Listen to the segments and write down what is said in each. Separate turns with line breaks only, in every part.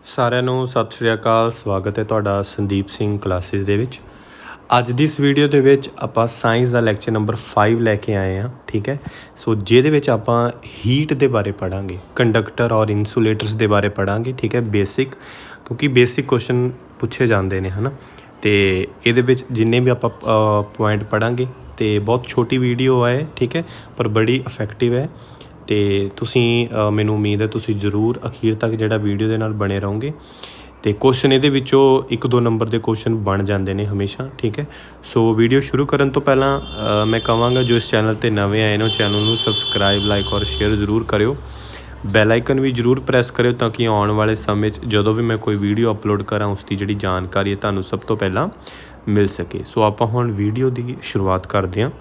ਸਾਰਿਆਂ ਨੂੰ ਸਤਿ ਸ਼੍ਰੀ ਅਕਾਲ। ਸਵਾਗਤ ਹੈ ਤੁਹਾਡਾ ਸੰਦੀਪ ਸਿੰਘ ਕਲਾਸਿਸ ਦੇ ਵਿੱਚ। ਅੱਜ ਦੀ ਇਸ ਵੀਡੀਓ ਦੇ ਵਿੱਚ ਆਪਾਂ ਸਾਇੰਸ ਦਾ ਲੈਕਚਰ ਨੰਬਰ 5 ਲੈ ਕੇ ਆਏ ਹਾਂ, ਠੀਕ ਹੈ। ਸੋ ਜਿਹਦੇ ਵਿੱਚ ਆਪਾਂ ਹੀਟ ਦੇ ਬਾਰੇ ਪੜ੍ਹਾਂਗੇ, ਕੰਡਕਟਰ ਔਰ ਇਨਸੂਲੇਟਰਸ ਦੇ ਬਾਰੇ ਪੜ੍ਹਾਂਗੇ, ਠੀਕ ਹੈ। ਬੇਸਿਕ, ਕਿਉਂਕਿ ਬੇਸਿਕ ਕੁਐਸਚਨ ਪੁੱਛੇ ਜਾਂਦੇ ਨੇ, ਹੈ ਨਾ। ਅਤੇ ਇਹਦੇ ਵਿੱਚ ਜਿੰਨੇ ਵੀ ਆਪਾਂ ਪੁਆਇੰਟ ਪੜ੍ਹਾਂਗੇ, ਅਤੇ ਬਹੁਤ ਛੋਟੀ ਵੀਡੀਓ ਹੈ, ਠੀਕ ਹੈ, ਪਰ ਬੜੀ ਇਫੈਕਟਿਵ ਹੈ। ਅਤੇ ਤੁਸੀਂ ਮੈਨੂੰ ਉਮੀਦ ਹੈ ਤੁਸੀਂ ਜ਼ਰੂਰ ਅਖੀਰ ਤੱਕ ਜਿਹੜਾ ਵੀਡੀਓ ਦੇ ਨਾਲ ਬਣੇ ਰਹੋਗੇ। ਅਤੇ ਕੁਐਸਚਨ ਇਹਦੇ ਵਿੱਚੋਂ 1-2 ਨੰਬਰ ਦੇ ਕੁਐਸਚਨ ਬਣ ਜਾਂਦੇ ਨੇ ਹਮੇਸ਼ਾ, ਠੀਕ ਹੈ। ਸੋ ਵੀਡੀਓ ਸ਼ੁਰੂ ਕਰਨ ਤੋਂ ਪਹਿਲਾਂ ਮੈਂ ਕਹਾਂਗਾ ਜੋ ਇਸ ਚੈਨਲ 'ਤੇ ਨਵੇਂ ਆਏ ਨੇ ਉਹ ਚੈਨਲ ਨੂੰ ਸਬਸਕ੍ਰਾਈਬ, ਲਾਈਕ ਔਰ ਸ਼ੇਅਰ ਜ਼ਰੂਰ ਕਰਿਓ। ਬੈਲ ਆਈਕਨ ਵੀ ਜ਼ਰੂਰ ਪ੍ਰੈਸ ਕਰਿਓ ਤਾਂ ਕਿ ਆਉਣ ਵਾਲੇ ਸਮੇਂ 'ਚ ਜਦੋਂ ਵੀ ਮੈਂ ਕੋਈ ਵੀਡੀਓ ਅਪਲੋਡ ਕਰਾਂ ਉਸ ਦੀ ਜਿਹੜੀ ਜਾਣਕਾਰੀ ਹੈ ਤੁਹਾਨੂੰ ਸਭ ਤੋਂ ਪਹਿਲਾਂ ਮਿਲ ਸਕੇ। ਸੋ ਆਪਾਂ ਹੁਣ ਵੀਡੀਓ ਦੀ ਸ਼ੁਰੂਆਤ ਕਰਦੇ ਹਾਂ।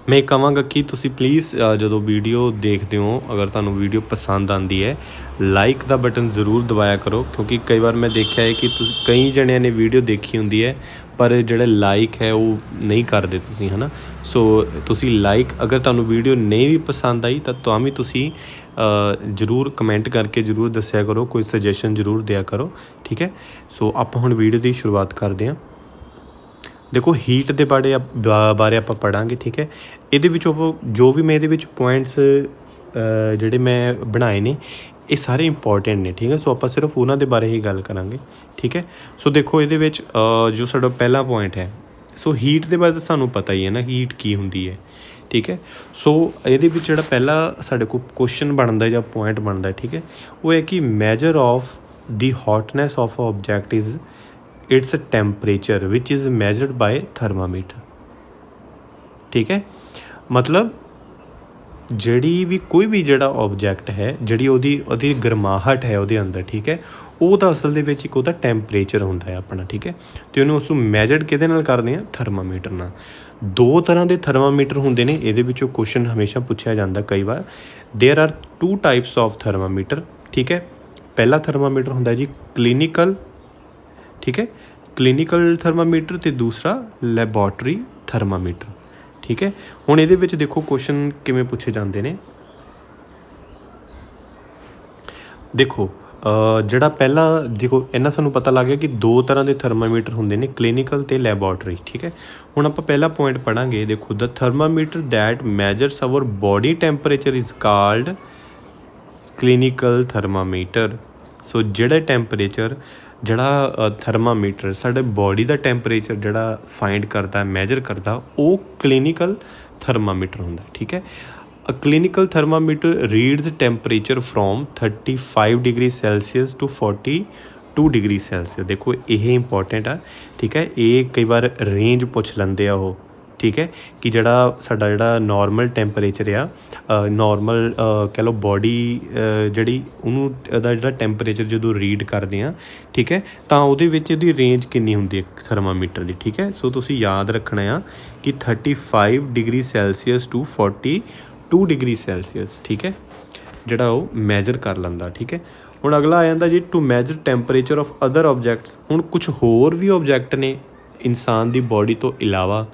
ਮੈਂ ਕਹਾਂਗਾ ਕਿ ਤੁਸੀਂ ਪਲੀਜ਼ ਜਦੋਂ ਵੀਡੀਓ ਦੇਖਦੇ ਹੋ, ਅਗਰ ਤੁਹਾਨੂੰ ਵੀਡੀਓ ਪਸੰਦ ਆਉਂਦੀ ਹੈ, ਲਾਈਕ ਦਾ ਬਟਨ ਜ਼ਰੂਰ ਦਬਾਇਆ ਕਰੋ, ਕਿਉਂਕਿ ਕਈ ਵਾਰ ਮੈਂ ਦੇਖਿਆ ਹੈ ਕਿ ਕਈ ਜਣਿਆਂ ਨੇ ਵੀਡੀਓ ਦੇਖੀ ਹੁੰਦੀ ਹੈ ਪਰ ਜਿਹੜਾ ਲਾਈਕ ਹੈ ਉਹ ਨਹੀਂ ਕਰਦੇ ਤੁਸੀਂ, ਹੈ ਨਾ। ਸੋ ਤੁਸੀਂ ਲਾਈਕ, ਅਗਰ ਤੁਹਾਨੂੰ ਵੀਡੀਓ ਨਹੀਂ ਵੀ ਪਸੰਦ ਆਈ ਤਾਂ ਵੀ ਤੁਸੀਂ ਜ਼ਰੂਰ ਕਮੈਂਟ ਕਰਕੇ ਜ਼ਰੂਰ ਦੱਸਿਆ ਕਰੋ, ਕੋਈ ਸੁਜੈਸ਼ਨ ਜ਼ਰੂਰ ਦਿਆ ਕਰੋ, ਠੀਕ ਹੈ। ਸੋ ਆਪਾਂ ਹੁਣ ਵੀਡੀਓ ਦੀ ਸ਼ੁਰੂਆਤ ਕਰਦੇ ਹਾਂ। ਦੇਖੋ ਹੀਟ ਦੇ ਬਾਰੇ ਆਪਾਂ ਪੜ੍ਹਾਂਗੇ, ਠੀਕ ਹੈ। ਇਹਦੇ ਵਿੱਚੋਂ ਜੋ ਵੀ ਮੈਂ ਇਹਦੇ ਵਿੱਚ ਪੁਆਇੰਟਸ ਜਿਹੜੇ ਮੈਂ ਬਣਾਏ ਨੇ ਇਹ ਸਾਰੇ ਇੰਪੋਰਟੈਂਟ ਨੇ, ਠੀਕ ਹੈ। ਸੋ ਆਪਾਂ ਸਿਰਫ ਉਹਨਾਂ ਦੇ ਬਾਰੇ ਹੀ ਗੱਲ ਕਰਾਂਗੇ, ਠੀਕ ਹੈ। ਸੋ ਦੇਖੋ ਇਹਦੇ ਵਿੱਚ ਜੋ ਸਾਡਾ ਪਹਿਲਾ ਪੁਆਇੰਟ ਹੈ, ਸੋ ਹੀਟ ਦੇ ਬਾਰੇ ਤਾਂ ਸਾਨੂੰ ਪਤਾ ਹੀ ਹੈ ਨਾ, ਹੀਟ ਕੀ ਹੁੰਦੀ ਹੈ, ਠੀਕ ਹੈ। ਸੋ ਇਹਦੇ ਵਿੱਚ ਜਿਹੜਾ ਪਹਿਲਾ ਸਾਡੇ ਕੋਲ ਕੁਐਸਚਨ ਬਣਦਾ ਜਾਂ ਪੁਆਇੰਟ ਬਣਦਾ, ਠੀਕ ਹੈ, ਉਹ ਹੈ ਕਿ measure of the hotness of object is its temperature which is measured by thermometer, ਠੀਕ ਹੈ। ਮਤਲਬ ਜਿਹੜੀ ਵੀ ਕੋਈ ਵੀ ਜਿਹੜਾ ਆਬਜੈਕਟ ਹੈ, ਜਿਹੜੀ ਉਹਦੀ ਗਰਮਾਹਟ ਹੈ ਉਹਦੇ ਅੰਦਰ, ਠੀਕ ਹੈ, ਉਹ ਤਾਂ ਅਸਲ ਦੇ ਵਿੱਚ ਇੱਕ ਉਹਦਾ ਟੈਂਪਰੇਚਰ ਹੁੰਦਾ ਹੈ ਆਪਣਾ, ਠੀਕ ਹੈ। ਅਤੇ ਉਹਨੂੰ ਉਸ ਨੂੰ ਮੈਜਰਡ ਕਿਹਦੇ ਨਾਲ ਕਰਦੇ ਹਾਂ? ਥਰਮਾਮੀਟਰ ਨਾਲ। 2 ਤਰ੍ਹਾਂ ਦੇ ਥਰਮਾਮੀਟਰ ਹੁੰਦੇ ਨੇ, ਇਹਦੇ ਵਿੱਚੋਂ ਕੁਐਸਚਨ ਹਮੇਸ਼ਾ ਪੁੱਛਿਆ ਜਾਂਦਾ ਕਈ ਵਾਰ। There are 2 types of thermometer, ਠੀਕ ਹੈ। ਪਹਿਲਾ ਥਰਮਾਮੀਟਰ ਹੁੰਦਾ ਜੀ ਕਲੀਨਿਕਲ, ਠੀਕ ਹੈ, ਕਲੀਨਿਕਲ ਥਰਮਾਮੀਟਰ, ਅਤੇ ਦੂਸਰਾ ਲੈਬੋਰਟਰੀ ਥਰਮਾਮੀਟਰ, ਠੀਕ ਹੈ। ਹੁਣ ਇਹਦੇ ਵਿੱਚ ਦੇਖੋ ਕੁਐਸਚਨ ਕਿਵੇਂ ਪੁੱਛੇ ਜਾਂਦੇ ਨੇ। ਦੇਖੋ ਜਿਹੜਾ ਪਹਿਲਾ, ਦੇਖੋ ਇਹਨਾਂ ਸਾਨੂੰ ਪਤਾ ਲੱਗ ਗਿਆ ਕਿ 2 ਤਰ੍ਹਾਂ ਦੇ ਥਰਮਾਮੀਟਰ ਹੁੰਦੇ ਨੇ, ਕਲੀਨਿਕਲ ਅਤੇ ਲੈਬੋਰਟਰੀ, ਠੀਕ ਹੈ। ਹੁਣ ਆਪਾਂ ਪਹਿਲਾ ਪੁਆਇੰਟ ਪੜ੍ਹਾਂਗੇ। ਦੇਖੋ the thermometer that measures our body temperature is called clinical thermometer. So ਜਿਹੜਾ ਟੈਂਪਰੇਚਰ, ਜਿਹੜਾ ਥਰਮਾਮੀਟਰ ਸਾਡੇ ਬੋਡੀ ਦਾ ਟੈਂਪਰੇਚਰ ਜਿਹੜਾ ਫਾਈਂਡ ਕਰਦਾ, ਮੈਜਰ ਕਰਦਾ, ਉਹ ਕਲੀਨਿਕਲ ਥਰਮਾਮੀਟਰ ਹੁੰਦਾ, ਠੀਕ ਹੈ। A clinical thermometer reads temperature from 35 degree Celsius to 42 degree Celsius. ਦੇਖੋ ਇਹ ਇੰਪੋਰਟੈਂਟ ਆ, ਠੀਕ ਹੈ। ਇਹ ਕਈ ਵਾਰ ਰੇਂਜ ਪੁੱਛ ਲੈਂਦੇ ਆ ਉਹ, ਠੀਕ ਹੈ, ਕਿ ਜਿਹੜਾ ਨੋਰਮਲ ਟੈਂਪਰੇਚਰ ਆ, ਨੋਰਮਲ ਕਹਿ ਲਓ ਬੋਡੀ ਜਿਹੜੀ ਉਹਨੂੰ ਉਹਦਾ ਜਿਹੜਾ ਟੈਂਪਰੇਚਰ ਜਦੋਂ ਰੀਡ ਕਰਦੇ ਹਾਂ, ਠੀਕ ਹੈ, ਤਾਂ ਉਹਦੇ ਵਿੱਚ ਇਹਦੀ ਰੇਂਜ ਕਿੰਨੀ ਹੁੰਦੀ ਹੈ ਥਰਮਾਮੀਟਰ ਦੀ, ਠੀਕ ਹੈ। ਸੋ ਤੁਸੀਂ ਯਾਦ ਰੱਖਣਾ ਆ ਕਿ 35 degree Celsius to 42 degree Celsius, ਠੀਕ ਹੈ, ਜਿਹੜਾ ਉਹ ਮੈਜਰ ਕਰ ਲੈਂਦਾ, ਠੀਕ ਹੈ। ਹੁਣ ਅਗਲਾ ਆ ਜਾਂਦਾ ਜੀ to measure temperature of other objects. ਹੁਣ ਕੁਛ ਹੋਰ ਵੀ ਆਬਜੈਕਟ ਨੇ ਇਨਸਾਨ ਦੀ ਬੋਡੀ ਤੋਂ ਇਲਾਵਾ,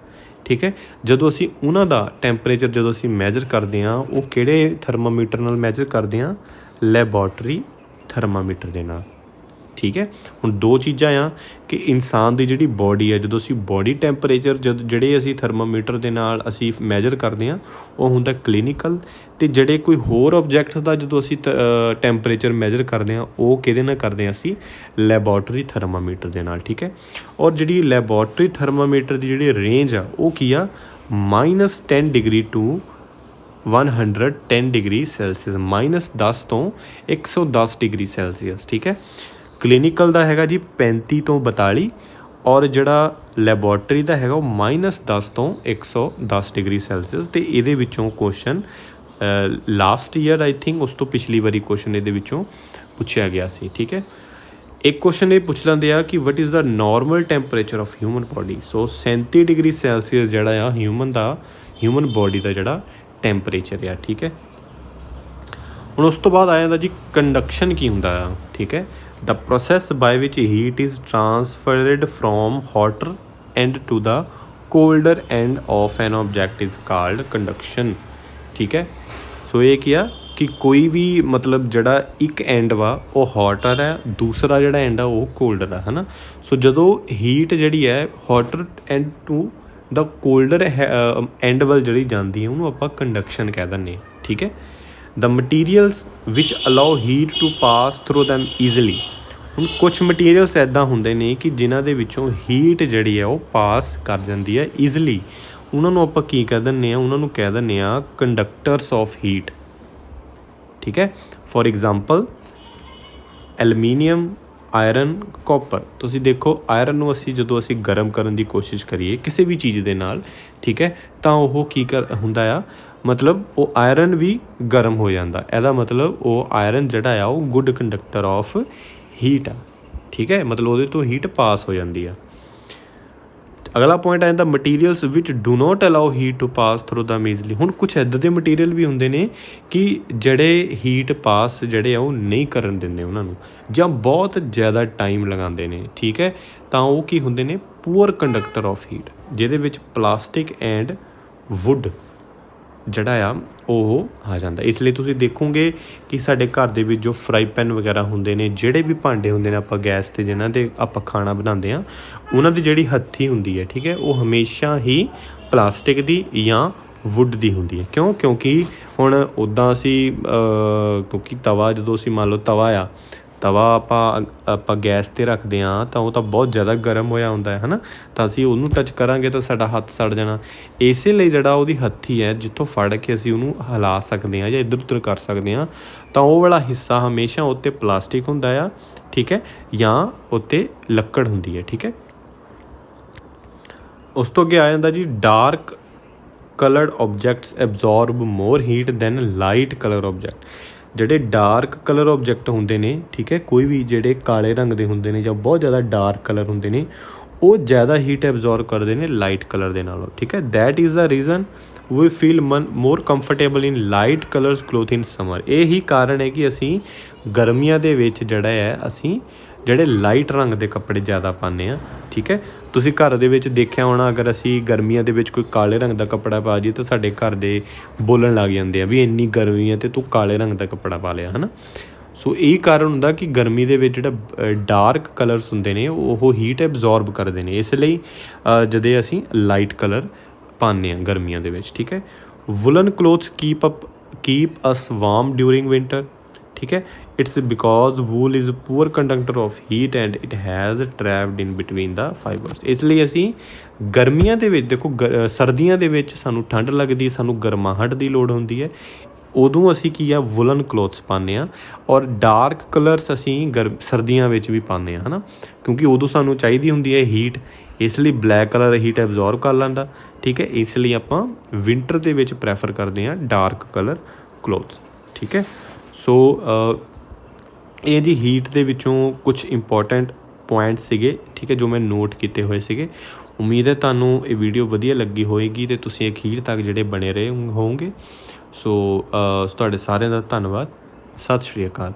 ਠੀਕ ਹੈ। ਜਦੋਂ ਅਸੀਂ ਉਹਨਾਂ ਦਾ ਟੈਂਪਰੇਚਰ ਜਦੋਂ ਅਸੀਂ ਮੈਜਰ ਕਰਦੇ ਹਾਂ, ਉਹ ਕਿਹੜੇ ਥਰਮਾਮੀਟਰ ਨਾਲ ਮੈਜਰ ਕਰਦੇ ਹਾਂ? ਲੈਬੋਰਟਰੀ ਥਰਮਾਮੀਟਰ ਦੇ ਨਾਲ, ਠੀਕ ਹੈ। ਹੁਣ 2 ਚੀਜ਼ਾਂ ਆ ਕਿ ਇਨਸਾਨ ਦੀ ਜਿਹੜੀ ਬੋਡੀ ਹੈ, ਜਦੋਂ ਅਸੀਂ ਬੋਡੀ ਟੈਂਪਰੇਚਰ ਜਿਹੜੇ ਅਸੀਂ ਥਰਮਾਮੀਟਰ ਦੇ ਨਾਲ ਅਸੀਂ ਮੈਜਰ ਕਰਦੇ ਹਾਂ ਉਹ ਹੁੰਦਾ ਕਲੀਨਿਕਲ, ਅਤੇ ਜਿਹੜੇ ਕੋਈ ਹੋਰ ਆਬਜੈਕਟ ਦਾ ਜਦੋਂ ਅਸੀਂ ਟੈਂਪਰੇਚਰ ਮੈਜਰ ਕਰਦੇ ਹਾਂ ਉਹ ਕਿਹਦੇ ਨਾਲ ਕਰਦੇ ਹਾਂ? ਅਸੀਂ ਲੈਬੋਰਟਰੀ ਥਰਮਾਮੀਟਰ ਦੇ ਨਾਲ, ਠੀਕ ਹੈ। ਔਰ ਜਿਹੜੀ ਲੈਬੋਰਟਰੀ ਥਰਮਾਮੀਟਰ ਦੀ ਜਿਹੜੀ ਰੇਂਜ ਆ ਉਹ ਕੀ ਆ? -10 ਡਿਗਰੀ ਟੂ 110 ਡਿਗਰੀ ਸੈਲਸੀਅਸ, -10 ਤੋਂ 110 ਡਿਗਰੀ ਸੈਲਸੀਅਸ, ਠੀਕ ਹੈ। ਕਲੀਨਿਕਲ ਦਾ ਹੈਗਾ ਜੀ 35 ਤੋਂ 42, ਔਰ ਜਿਹੜਾ ਲੈਬੋਰਟਰੀ ਦਾ ਹੈਗਾ ਉਹ -10 ਤੋਂ 110 ਡਿਗਰੀ ਸੈਲਸੀਅਸ। ਅਤੇ ਇਹਦੇ ਵਿੱਚੋਂ question last year I think, ਉਸ ਤੋਂ ਪਿਛਲੀ ਵਾਰੀ ਕੁਐਸਚਨ ਇਹਦੇ ਵਿੱਚੋਂ ਪੁੱਛਿਆ ਗਿਆ ਸੀ, ਠੀਕ ਹੈ। ਇੱਕ ਕੁਐਸਚਨ ਇਹ ਪੁੱਛ ਲੈਂਦੇ ਆ ਕਿ what is the normal temperature of human body. So 37 degree Celsius ਜਿਹੜਾ ਆ ਹਿਊਮਨ ਬੋਡੀ ਦਾ ਜਿਹੜਾ ਟੈਂਪਰੇਚਰ ਆ, ਠੀਕ ਹੈ। ਹੁਣ ਉਸ ਤੋਂ ਬਾਅਦ ਆ ਜਾਂਦਾ ਜੀ ਕੰਡਕਸ਼ਨ ਕੀ ਹੁੰਦਾ ਆ, ਠੀਕ ਹੈ। The process by which heat is transferred from hotter end to the colder end of an object is called conduction, ਠੀਕ ਹੈ। ਸੋ ਇਹ ਕੀ ਆ ਕਿ कि कोई भी मतलब ਜਿਹੜਾ ਇੱਕ ਐਂਡ ਵਾ ਉਹ ਹੌਟਰ ਹੈ, ਦੂਸਰਾ ਜਿਹੜਾ ਐਂਡ ਆ ਉਹ ਕੋਲਡਰ ਹੈ ਨਾ। ਸੋ ਜਦੋਂ ਹੀਟ ਜਿਹੜੀ ਹੈ hotter end to the colder end ਵੱਲ ਜਿਹੜੀ ਜਾਂਦੀ ਹੈ ਉਹਨੂੰ ਆਪਾਂ ਕੰਡਕਸ਼ਨ ਕਹਿ ਦਿੰਦੇ ਹਾਂ, ਠੀਕ ਹੈ। The materials which allow heat to pass through them easily. ਹੁਣ ਕੁਛ ਮਟੀਰੀਅਲਸ ਇੱਦਾਂ ਹੁੰਦੇ ਨੇ ਕਿ ਜਿਨ੍ਹਾਂ ਦੇ ਵਿੱਚੋਂ ਹੀਟ ਜਿਹੜੀ ਹੈ ਉਹ ਪਾਸ ਕਰ ਜਾਂਦੀ ਹੈ ਈਜ਼ੀਲੀ, ਉਹਨਾਂ ਨੂੰ ਆਪਾਂ ਕੀ ਕਹਿ ਦਿੰਦੇ ਹਾਂ, ਉਹਨਾਂ ਨੂੰ ਕਹਿ ਦਿੰਦੇ ਹਾਂ ਕੰਡਕਟਰਸ ਆਫ ਹੀਟ, ਠੀਕ ਹੈ। For example aluminium, iron, copper. ਤੁਸੀਂ ਦੇਖੋ ਆਇਰਨ ਨੂੰ ਅਸੀਂ ਜਦੋਂ ਅਸੀਂ ਗਰਮ ਕਰਨ ਦੀ ਕੋਸ਼ਿਸ਼ ਕਰੀਏ ਕਿਸੇ ਵੀ ਚੀਜ਼ ਦੇ ਨਾਲ, ਠੀਕ ਹੈ, ਤਾਂ ਉਹ ਕੀ ਹੁੰਦਾ ਆ, ਮਤਲਬ ਉਹ ਆਇਰਨ ਵੀ ਗਰਮ ਹੋ ਜਾਂਦਾ। ਇਹਦਾ ਮਤਲਬ ਉਹ ਆਇਰਨ ਜਿਹੜਾ ਆ ਉਹ ਗੁੱਡ ਕੰਡਕਟਰ ਆਫ ਹੀਟ ਆ, ਠੀਕ ਹੈ, ਮਤਲਬ ਉਹਦੇ ਤੋਂ ਹੀਟ ਪਾਸ ਹੋ ਜਾਂਦੀ ਆ। ਅਗਲਾ ਪੁਆਇੰਟ ਆ ਜਾਂਦਾ materials which do not allow heat to pass through ਦਮ ਈਜ਼ਲੀ। ਹੁਣ ਕੁਛ ਇੱਦਾਂ ਦੇ ਮਟੀਰੀਅਲ ਵੀ ਹੁੰਦੇ ਨੇ ਕਿ ਜਿਹੜੇ ਹੀਟ ਪਾਸ ਜਿਹੜੇ ਆ ਉਹ ਨਹੀਂ ਕਰਨ ਦਿੰਦੇ ਉਹਨਾਂ ਨੂੰ, ਜਾਂ ਬਹੁਤ ਜ਼ਿਆਦਾ ਟਾਈਮ ਲਗਾਉਂਦੇ ਨੇ, ਠੀਕ ਹੈ, ਤਾਂ ਉਹ ਕੀ ਹੁੰਦੇ ਨੇ ਪੂਅਰ ਕੰਡਕਟਰ ਆਫ ਹੀਟ, ਜਿਹਦੇ ਵਿੱਚ ਪਲਾਸਟਿਕ ਐਂਡ ਵੁੱਡ ਜਿਹੜਾ ਆ ਉਹ ਆ ਜਾਂਦਾ। ਇਸ ਲਈ ਤੁਸੀਂ ਦੇਖੋਗੇ ਕਿ ਸਾਡੇ ਘਰ ਦੇ ਵਿੱਚ ਜੋ ਫਰਾਈ ਪੈਨ ਵਗੈਰਾ ਹੁੰਦੇ ਨੇ, ਜਿਹੜੇ ਵੀ ਭਾਂਡੇ ਹੁੰਦੇ ਨੇ ਆਪਾਂ ਗੈਸ 'ਤੇ ਜਿਨ੍ਹਾਂ 'ਤੇ ਆਪਾਂ ਖਾਣਾ ਬਣਾਉਂਦੇ ਹਾਂ, ਉਹਨਾਂ ਦੀ ਜਿਹੜੀ ਹੱਥੀ ਹੁੰਦੀ ਹੈ, ਠੀਕ ਹੈ, ਉਹ ਹਮੇਸ਼ਾ ਹੀ ਪਲਾਸਟਿਕ ਦੀ ਜਾਂ ਵੁੱਡ ਦੀ ਹੁੰਦੀ ਹੈ। ਕਿਉਂਕਿ ਹੁਣ ਉੱਦਾਂ ਅਸੀਂ ਕਿਉਂਕਿ ਤਵਾ ਜਦੋਂ ਅਸੀਂ ਮੰਨ ਲਓ ਤਵਾ ਆਪਾਂ ਗੈਸ 'ਤੇ ਰੱਖਦੇ ਹਾਂ ਤਾਂ ਉਹ ਤਾਂ ਬਹੁਤ ਜ਼ਿਆਦਾ ਗਰਮ ਹੋਇਆ ਹੁੰਦਾ ਹੈ ਨਾ, ਤਾਂ ਅਸੀਂ ਉਹਨੂੰ ਟੱਚ ਕਰਾਂਗੇ ਤਾਂ ਸਾਡਾ ਹੱਥ ਸੜ ਜਾਣਾ। ਇਸੇ ਲਈ ਜਿਹੜਾ ਉਹਦੀ ਹੱਥੀ ਹੈ ਜਿੱਥੋਂ ਫੜ ਕੇ ਅਸੀਂ ਉਹਨੂੰ ਹਿਲਾ ਸਕਦੇ ਹਾਂ ਜਾਂ ਇੱਧਰ ਉੱਧਰ ਕਰ ਸਕਦੇ ਹਾਂ, ਤਾਂ ਉਹ ਵਾਲਾ ਹਿੱਸਾ ਹਮੇਸ਼ਾ ਉੱਤੇ ਪਲਾਸਟਿਕ ਹੁੰਦਾ ਆ, ਠੀਕ ਹੈ, ਜਾਂ ਉੱਤੇ ਲੱਕੜ ਹੁੰਦੀ ਹੈ, ਠੀਕ ਹੈ। ਉਸ ਤੋਂ ਅੱਗੇ ਆ ਜਾਂਦਾ ਜੀ dark coloured objects absorb more heat than light colour object. ਜਿਹੜੇ ਡਾਰਕ ਕਲਰ ਆਬਜੈਕਟ ਹੁੰਦੇ ਨੇ, ਠੀਕ ਹੈ, ਕੋਈ ਵੀ ਜਿਹੜੇ ਕਾਲੇ ਰੰਗ ਦੇ ਹੁੰਦੇ ਨੇ ਜਾਂ ਬਹੁਤ ਜ਼ਿਆਦਾ ਡਾਰਕ ਕਲਰ ਹੁੰਦੇ ਨੇ, ਉਹ ਜ਼ਿਆਦਾ ਹੀਟ ਐਬਜ਼ੋਰਬ ਕਰਦੇ ਨੇ ਲਾਈਟ ਕਲਰ ਦੇ ਨਾਲੋਂ, ਠੀਕ ਹੈ। That is the reason we feel more comfortable in light colours cloth in summer. ਇਹੀ ਕਾਰਨ ਹੈ ਕਿ ਅਸੀਂ ਗਰਮੀਆਂ ਦੇ ਵਿੱਚ ਜਿਹੜਾ ਹੈ ਅਸੀਂ ਜਿਹੜੇ ਲਾਈਟ ਰੰਗ ਦੇ ਕੱਪੜੇ ਜ਼ਿਆਦਾ ਪਾਉਂਦੇ ਹਾਂ, ਠੀਕ ਹੈ। ਤੁਸੀਂ ਘਰ ਦੇ ਵਿੱਚ ਦੇਖਿਆ ਹੋਣਾ, ਅਗਰ ਅਸੀਂ ਗਰਮੀਆਂ ਦੇ ਵਿੱਚ ਕੋਈ ਕਾਲੇ ਰੰਗ ਦਾ ਕੱਪੜਾ ਪਾ ਜਾਈਏ ਤਾਂ ਸਾਡੇ ਘਰ ਦੇ ਬੋਲਣ ਲੱਗ ਜਾਂਦੇ ਆ ਵੀ ਇੰਨੀ ਗਰਮੀ ਹੈ ਅਤੇ ਤੂੰ ਕਾਲੇ ਰੰਗ ਦਾ ਕੱਪੜਾ ਪਾ ਲਿਆ, ਹੈ ਨਾ। ਸੋ ਇਹ ਕਾਰਨ ਹੁੰਦਾ ਕਿ ਗਰਮੀ ਦੇ ਵਿੱਚ ਜਿਹੜਾ ਡਾਰਕ ਕਲਰਸ ਹੁੰਦੇ ਨੇ ਉਹ ਹੀਟ ਐਬਜ਼ੋਰਬ ਕਰਦੇ ਨੇ, ਇਸ ਲਈ ਜਦੋਂ ਅਸੀਂ ਲਾਈਟ ਕਲਰ ਪਾਉਂਦੇ ਹਾਂ ਗਰਮੀਆਂ ਦੇ ਵਿੱਚ, ਠੀਕ ਹੈ। Woollen clothes keep us warm during winter, ਠੀਕ ਹੈ। It's because wool is poor conductor of heat and it has trapped in between the fibres. ਇਸ ਲਈ ਅਸੀਂ ਗਰਮੀਆਂ ਦੇ ਵਿੱਚ ਦੇਖੋ ਸਰਦੀਆਂ ਦੇ ਵਿੱਚ ਸਾਨੂੰ ਠੰਡ ਲੱਗਦੀ, ਸਾਨੂੰ ਗਰਮਾਹਟ ਦੀ ਲੋੜ ਹੁੰਦੀ ਹੈ, ਉਦੋਂ ਅਸੀਂ ਕੀ ਆ ਵੁਲਨ ਕਲੋਥਸ ਪਾਉਂਦੇ ਹਾਂ। ਔਰ ਡਾਰਕ ਕਲਰਸ ਅਸੀਂ ਸਰਦੀਆਂ ਵਿੱਚ ਵੀ ਪਾਉਂਦੇ ਹਾਂ, ਹੈ ਨਾ, ਕਿਉਂਕਿ ਉਦੋਂ ਸਾਨੂੰ ਚਾਹੀਦੀ ਹੁੰਦੀ ਹੈ ਹੀਟ, ਇਸ ਲਈ ਬਲੈਕ ਕਲਰ ਹੀਟ ਐਬਜ਼ੋਰਬ ਕਰ ਲੈਂਦਾ, ਠੀਕ ਹੈ। ਇਸ ਲਈ ਆਪਾਂ ਵਿੰਟਰ ਦੇ ਵਿੱਚ ਪ੍ਰੈਫਰ ਕਰਦੇ ਹਾਂ ਡਾਰਕ ਕਲਰ ਕਲੋਥਸ, ਠੀਕ ਹੈ। ਸੋ ਇਹ ਜੀ ਹੀਟ ਦੇ ਵਿੱਚੋਂ ਕੁਛ ਇੰਪੋਰਟੈਂਟ ਪੁਆਇੰਟ ਸੀਗੇ, ਠੀਕ ਹੈ, ਜੋ ਮੈਂ ਨੋਟ ਕੀਤੇ ਹੋਏ ਸੀਗੇ। ਉਮੀਦ ਹੈ ਤੁਹਾਨੂੰ ਇਹ ਵੀਡੀਓ ਵਧੀਆ ਲੱਗੀ ਹੋਏਗੀ ਅਤੇ ਤੁਸੀਂ ਅਖੀਰ ਤੱਕ ਜਿਹੜੇ ਬਣੇ ਰਹੇ ਹੋਵੋਗੇ। ਸੋ ਤੁਹਾਡੇ ਸਾਰਿਆਂ ਦਾ ਧੰਨਵਾਦ। ਸਤਿ ਸ਼੍ਰੀ ਅਕਾਲ।